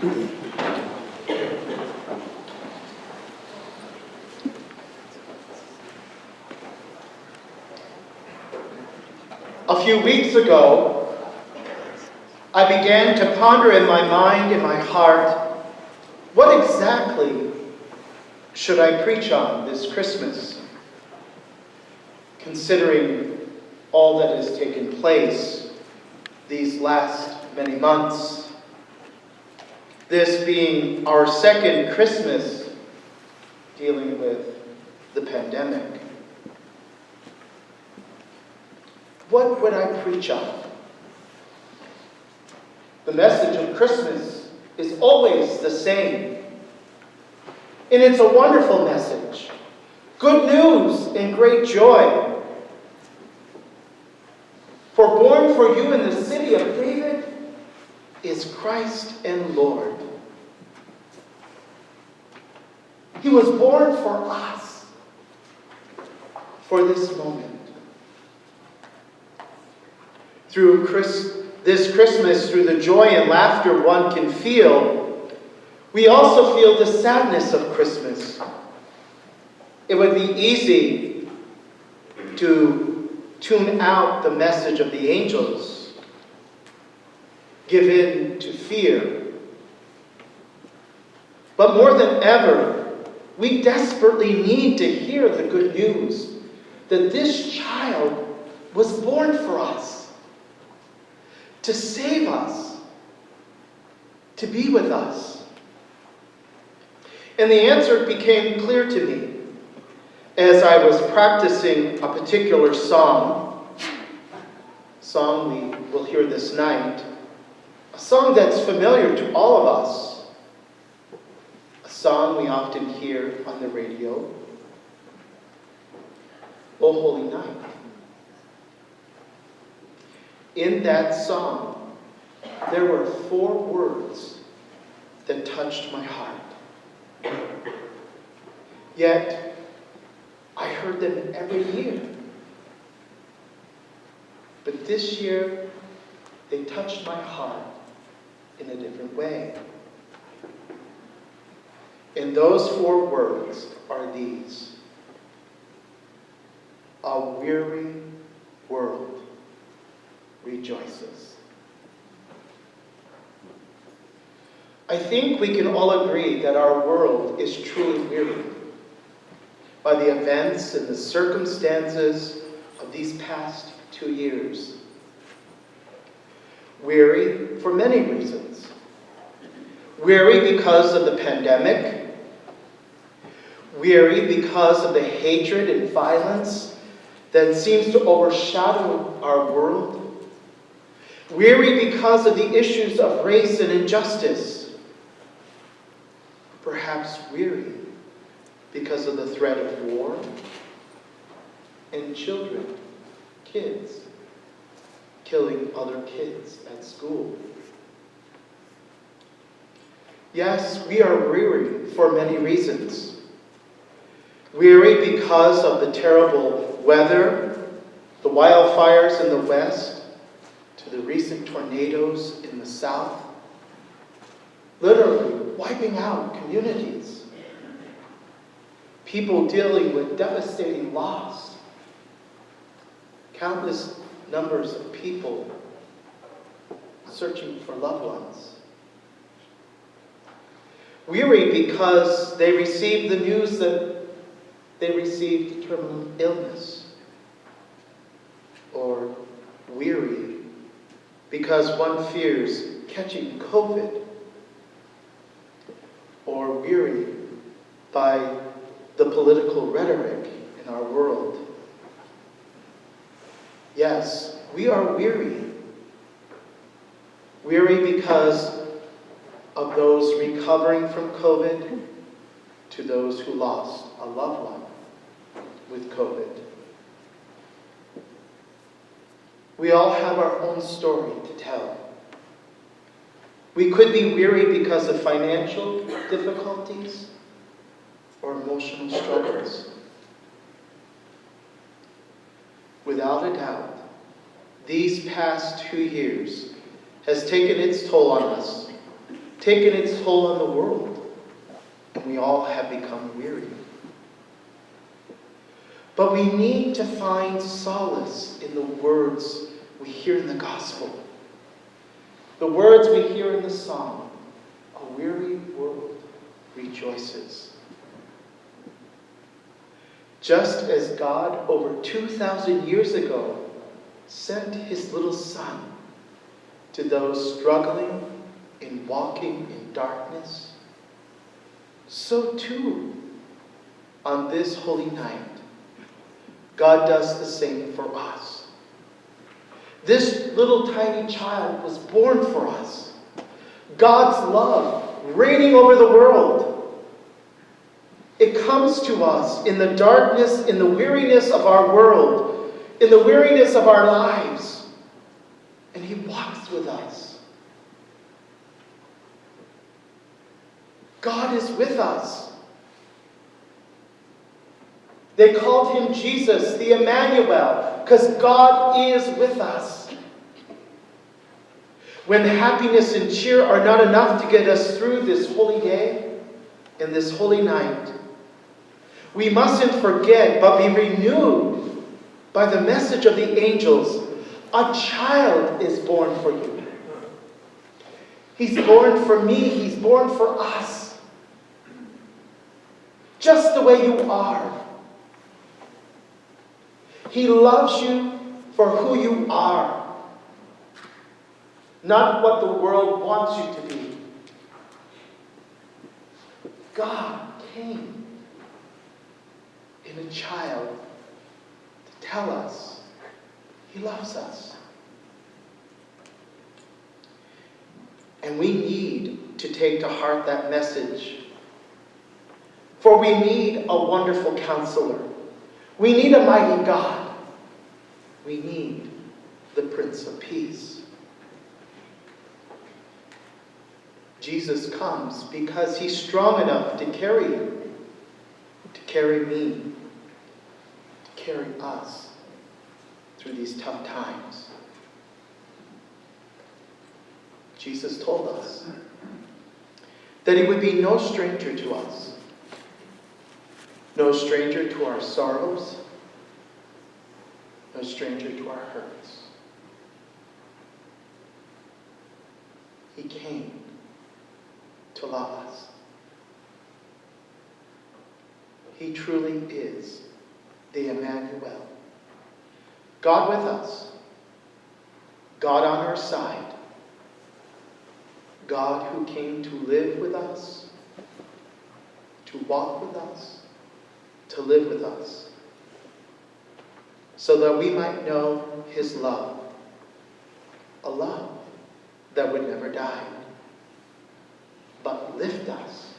A few weeks ago, I began to ponder in my mind, in my heart, what exactly should I preach on this Christmas, considering all that has taken place these last many months. This being our second Christmas dealing with the pandemic. What would I preach on? The message of Christmas is always the same. And it's a wonderful message. Good news and great joy. For born for you in the city of David is Christ and Lord. He was born for us, for this moment. Through this Christmas, through the joy and laughter one can feel, we also feel the sadness of Christmas. It would be easy to tune out the message of the angels, give in to fear. But more than ever, we desperately need to hear the good news that this child was born for us, to save us, to be with us. And the answer became clear to me as I was practicing a particular song we will hear this night, a song that's familiar to all of us, a song we often hear on the radio, O Holy Night. In that song, there were 4 words that touched my heart. Yet, I heard them every year. But this year, they touched my heart in a different way. And those 4 words are these: a weary world rejoices. I think we can all agree that our world is truly weary by the events and the circumstances of these past 2 years. Weary for many reasons. Weary because of the pandemic. Weary because of the hatred and violence that seems to overshadow our world. Weary because of the issues of race and injustice. Perhaps weary because of the threat of war and children, kids, killing other kids at school. Yes, we are weary for many reasons. Weary because of the terrible weather, the wildfires in the west, to the recent tornadoes in the south, literally wiping out communities. People dealing with devastating loss. Countless numbers of people searching for loved ones. Weary because they received the news that they received terminal illness. Or weary because one fears catching COVID. Or weary by the political rhetoric in our world. Yes, we are weary. Weary because of those recovering from COVID, to those who lost a loved one with COVID. We all have our own story to tell. We could be weary because of financial difficulties or emotional struggles. Without a doubt, these past 2 years has taken its toll on us taken its toll on the world, and we all have become weary. But we need to find solace in the words we hear in the gospel. The words we hear in the song, "A weary world rejoices." Just as God over 2,000 years ago sent his little son to those struggling in walking in darkness, so too on this holy night, God does the same for us. This little tiny child was born for us. God's love reigning over the world. It comes to us in the darkness, in the weariness of our world, in the weariness of our lives. And he walks with us. God is with us. They called him Jesus, the Emmanuel, because God is with us. When happiness and cheer are not enough to get us through this holy day and this holy night, we mustn't forget but be renewed by the message of the angels. A child is born for you. He's born for me. He's born for us. Just the way you are. He loves you for who you are, not what the world wants you to be. God came in a child to tell us he loves us. And we need to take to heart that message. For we need a wonderful counselor. We need a mighty God. We need the Prince of Peace. Jesus comes because he's strong enough to carry you, to carry me, to carry us through these tough times. Jesus told us that he would be no stranger to us, no stranger to our sorrows, no stranger to our hurts. He came to love us. He truly is the Emmanuel. God with us. God on our side. God who came to live with us, to walk with us, to live with us, so that we might know his love, a love that would never die, but lift us.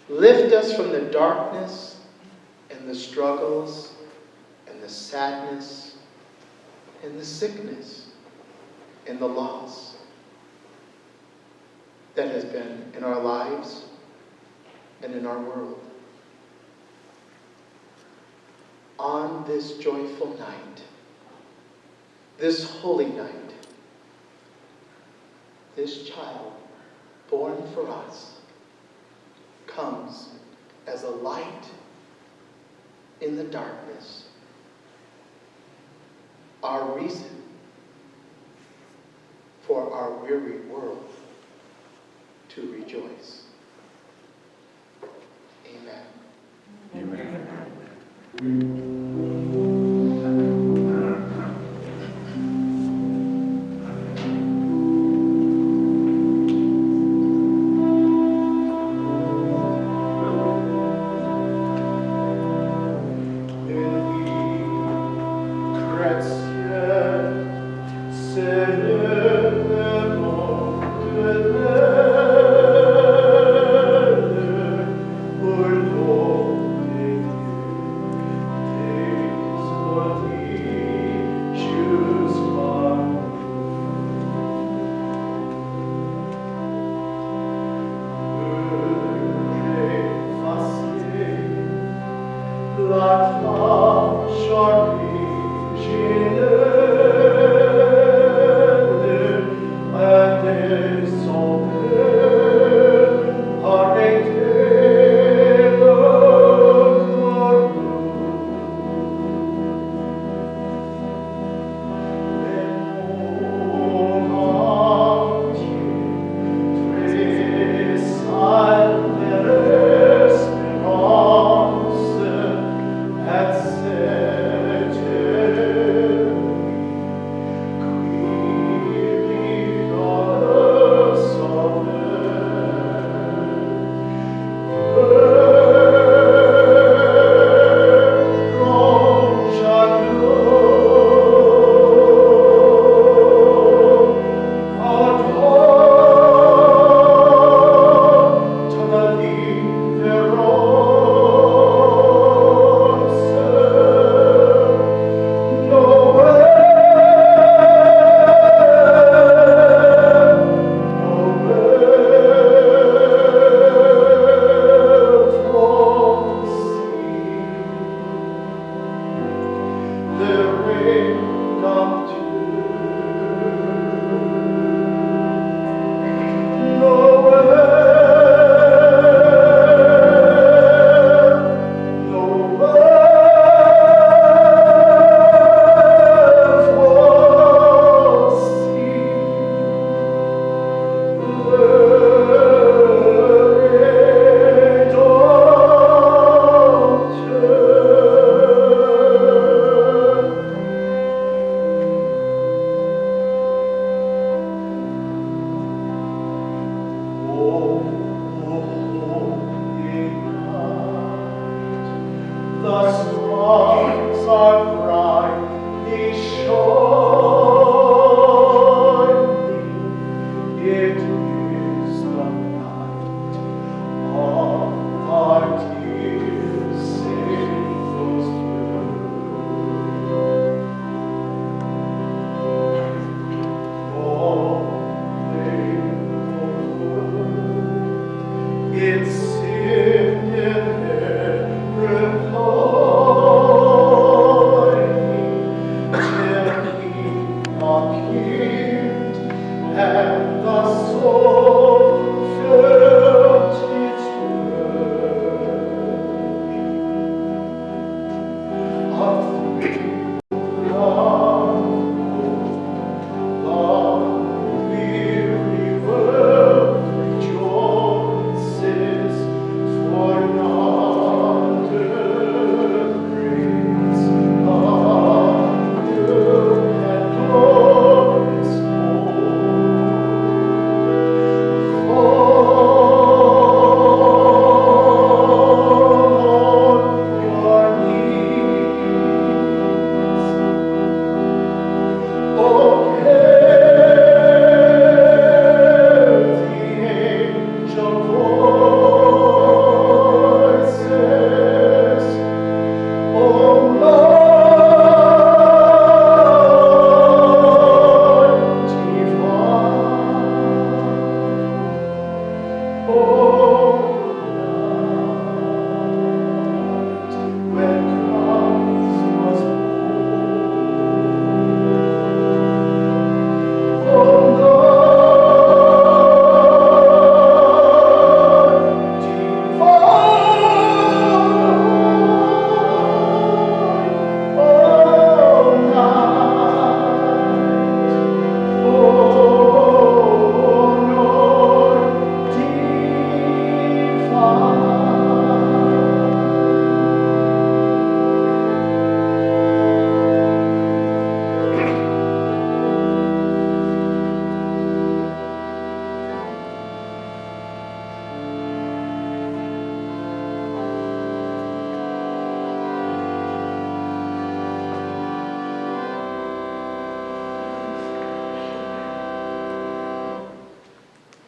Lift us from the darkness and the struggles and the sadness and the sickness and the loss that has been in our lives and in our world. On this joyful night, this holy night, this child born for us comes as a light in the darkness, our reason for our weary world to rejoice. Amen. Amen. Amen. and the soul.